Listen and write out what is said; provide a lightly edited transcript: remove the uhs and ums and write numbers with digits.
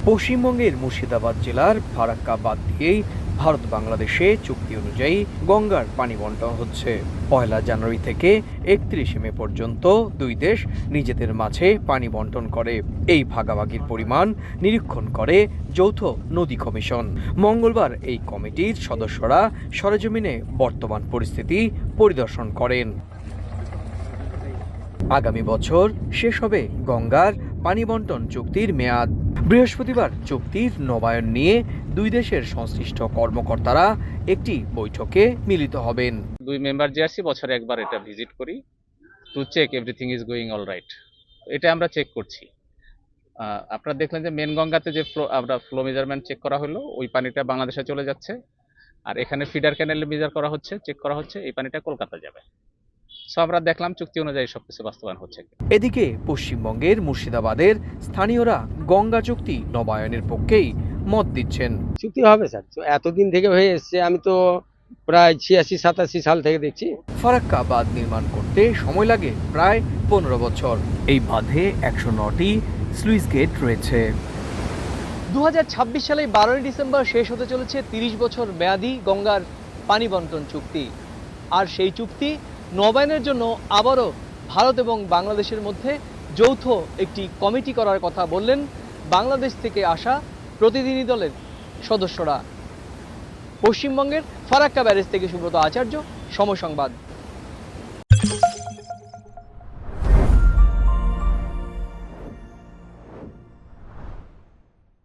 পশ্চিমবঙ্গের মুর্শিদাবাদ জেলার ফারাক্কা বাদ দিয়েই ভারত বাংলাদেশে চুক্তি অনুযায়ী গঙ্গার পানি বন্টন হচ্ছে। 1 জানুয়ারি থেকে 31 মে পর্যন্ত দুই দেশ নিজেদের মাঝে পানি বন্টন করে। এই ভাগাভাগির পরিমাণ নিরীক্ষণ করে যৌথ নদী কমিশন। মঙ্গলবার এই কমিটির সদস্যরা সরেজমিনে বর্তমান পরিস্থিতি পরিদর্শন করেন। আগামী বছর শেষ হবে গঙ্গার পানি বন্টন চুক্তির মেয়াদ। বৃহস্পতিবার চুক্তির নবায়ন নিয়ে দুই দেশের সংশ্লিষ্ট কর্মকর্তারা একটি বৈঠকে মিলিত হবেন। দুই মেম্বার যে আসছি বছরে একবার এটা ভিজিট করি to check everything is going all right. এটা আমরা চেক করছি। আপনারা দেখলেন যে মেন গঙ্গাতে যে ফ্লো মেজারমেন্ট চেক করা হলো, ওই পানিটা বাংলাদেশে চলে যাচ্ছে, আর এখানে ফিডার ক্যানেলে মেজার করা হচ্ছে, চেক করা হচ্ছে, এই পানিটা কলকাতা যাবে। সো আমরা দেখলাম চুক্তি অনুযায়ী সবকিছু বাস্তবায়ন হচ্ছে। এদিকে পশ্চিমবঙ্গের মুর্শিদাবাদের স্থানীয়রা গঙ্গা চুক্তি নবায়নের পক্ষেই মত দিচ্ছেন। চুক্তি হবে স্যার, তো এতদিন থেকে হয়ে এসছে, আমি তো প্রায় 86-87 সাল থেকে দেখছি। ফারাক্কা বাঁধ নির্মাণ করতে সময় লাগে প্রায় 15 বছর। এই বাঁধে 109টি স্লুইস গেট রয়েছে। 2026 সালে 12 ডিসেম্বর শেষ হতে চলেছে 30 বছর মেয়াদী গঙ্গার পানি বন্টন চুক্তি। আর সেই চুক্তি নবায়নের জন্য আবারও ভারত এবং বাংলাদেশের মধ্যে যৌথ একটি কমিটি করার কথা বললেন বাংলাদেশ থেকে আসা প্রতিনিধি দলের সদস্যরা। পশ্চিমবঙ্গের ফারাক্কা ব্যারেজ থেকে সুব্রত আচার্য, সময় সংবাদ।